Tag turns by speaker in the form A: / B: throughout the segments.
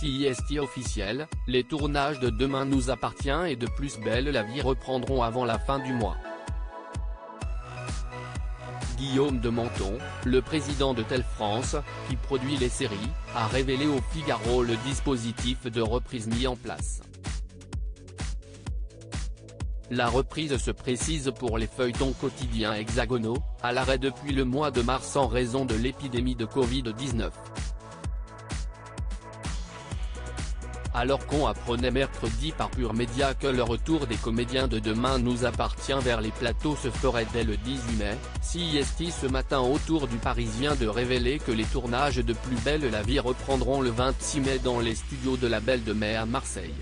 A: CIST officiel, les tournages de Demain nous appartient et de Plus belle la vie reprendront avant la fin du mois. Guillaume de Menton, le président de Tel France, qui produit les séries, a révélé au Figaro le dispositif de reprise mis en place. La reprise se précise pour les feuilletons quotidiens hexagonaux, à l'arrêt depuis le mois de mars en raison de l'épidémie de Covid-19. Alors qu'on apprenait mercredi par Pure Média que le retour des comédiens de Demain nous appartient vers les plateaux se ferait dès le 18 mai, CIST ce matin autour du Parisien de révéler que les tournages de Plus belle la vie reprendront le 26 mai dans les studios de la Belle de Mai à Marseille.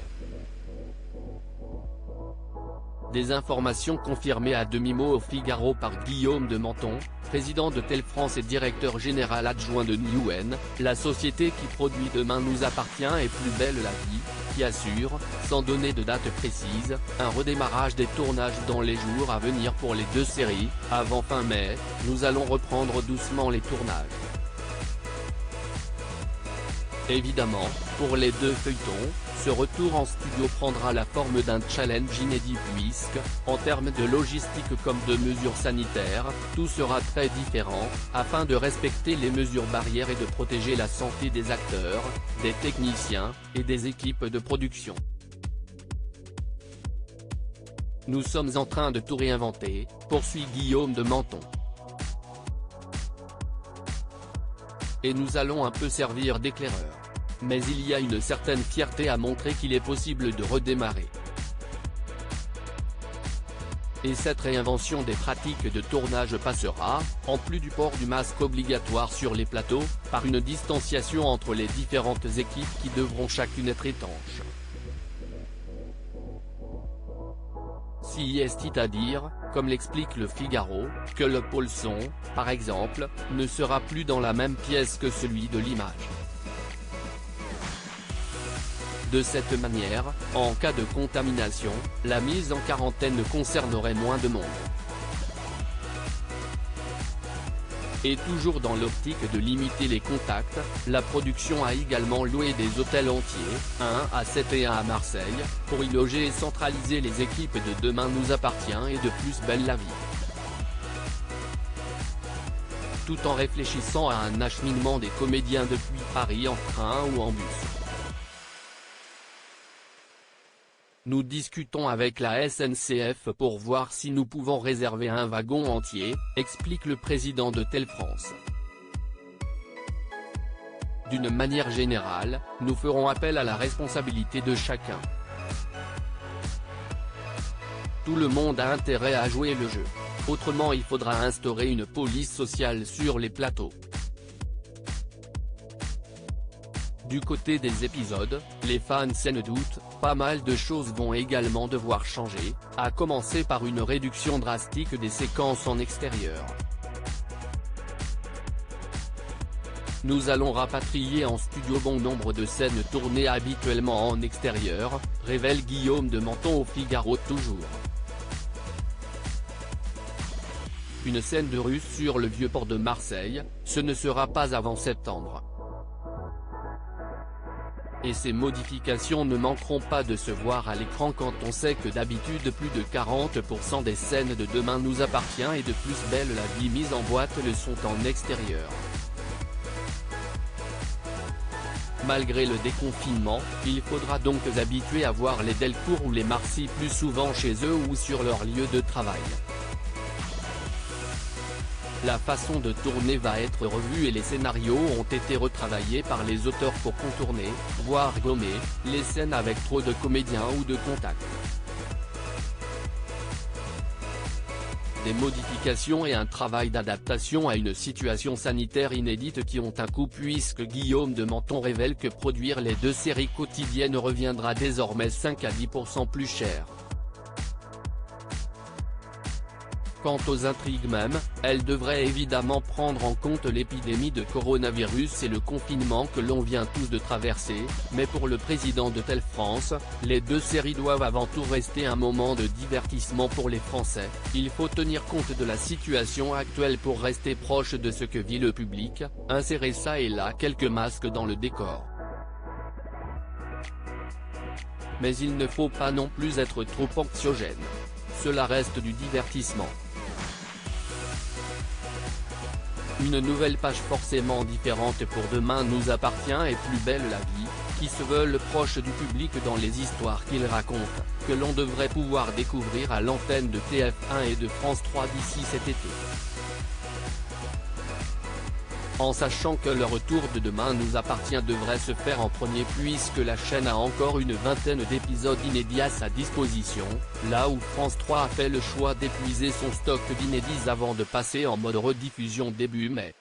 A: Des informations confirmées à demi-mot au Figaro par Guillaume de Menton, président de Tel France et directeur général adjoint de Newen, la société qui produit Demain nous appartient et Plus belle la vie, qui assure, sans donner de date précise, un redémarrage des tournages dans les jours à venir pour les deux séries. Avant fin mai, nous allons reprendre doucement les tournages. Évidemment, pour les deux feuilletons, ce retour en studio prendra la forme d'un challenge inédit puisque, en termes de logistique comme de mesures sanitaires, tout sera très différent, afin de respecter les mesures barrières et de protéger la santé des acteurs, des techniciens, et des équipes de production. Nous sommes en train de tout réinventer, poursuit Guillaume de Menton. Et nous allons un peu servir d'éclaireur. Mais il y a une certaine fierté à montrer qu'il est possible de redémarrer. Et cette réinvention des pratiques de tournage passera, en plus du port du masque obligatoire sur les plateaux, par une distanciation entre les différentes équipes qui devront chacune être étanches. CIST à dire, comme l'explique le Figaro, que le pôle son, par exemple, ne sera plus dans la même pièce que celui de l'image. De cette manière, en cas de contamination, la mise en quarantaine concernerait moins de monde. Et toujours dans l'optique de limiter les contacts, la production a également loué des hôtels entiers, un à Sète et un à Marseille, pour y loger et centraliser les équipes de Demain nous appartient et de Plus belle la vie. Tout en réfléchissant à un acheminement des comédiens depuis Paris en train ou en bus. Nous discutons avec la SNCF pour voir si nous pouvons réserver un wagon entier, explique le président de Tel France. D'une manière générale, nous ferons appel à la responsabilité de chacun. Tout le monde a intérêt à jouer le jeu. Autrement il faudra instaurer une police sociale sur les plateaux. Du côté des épisodes, les fans s'en doutent, pas mal de choses vont également devoir changer, à commencer par une réduction drastique des séquences en extérieur. Nous allons rapatrier en studio bon nombre de scènes tournées habituellement en extérieur, révèle Guillaume de Menton au Figaro toujours. Une scène de rue sur le vieux port de Marseille, ce ne sera pas avant septembre. Et ces modifications ne manqueront pas de se voir à l'écran quand on sait que d'habitude plus de 40% des scènes de Demain nous appartient et de Plus belle la vie mises en boîte le sont en extérieur. Malgré le déconfinement, il faudra donc s'habituer à voir les Delcourt ou les Marcy plus souvent chez eux ou sur leur lieu de travail. La façon de tourner va être revue et les scénarios ont été retravaillés par les auteurs pour contourner, voire gommer, les scènes avec trop de comédiens ou de contacts. Des modifications et un travail d'adaptation à une situation sanitaire inédite qui ont un coût puisque Guillaume de Menton révèle que produire les deux séries quotidiennes reviendra désormais 5 à 10% plus cher. Quant aux intrigues même, elles devraient évidemment prendre en compte l'épidémie de coronavirus et le confinement que l'on vient tous de traverser, mais pour le président de Tel France, les deux séries doivent avant tout rester un moment de divertissement pour les Français. Il faut tenir compte de la situation actuelle pour rester proche de ce que vit le public, insérer ça et là quelques masques dans le décor. Mais il ne faut pas non plus être trop anxiogène. Cela reste du divertissement. Une nouvelle page forcément différente pour Demain nous appartient et Plus belle la vie, qui se veulent proches du public dans les histoires qu'ils racontent, que l'on devrait pouvoir découvrir à l'antenne de TF1 et de France 3 d'ici cet été. En sachant que le retour de Demain nous appartient devrait se faire en premier puisque la chaîne a encore une vingtaine d'épisodes inédits à sa disposition, là où France 3 a fait le choix d'épuiser son stock d'inédits avant de passer en mode rediffusion début mai.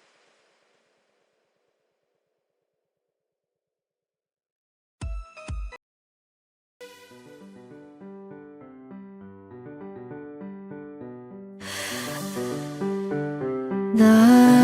B: 나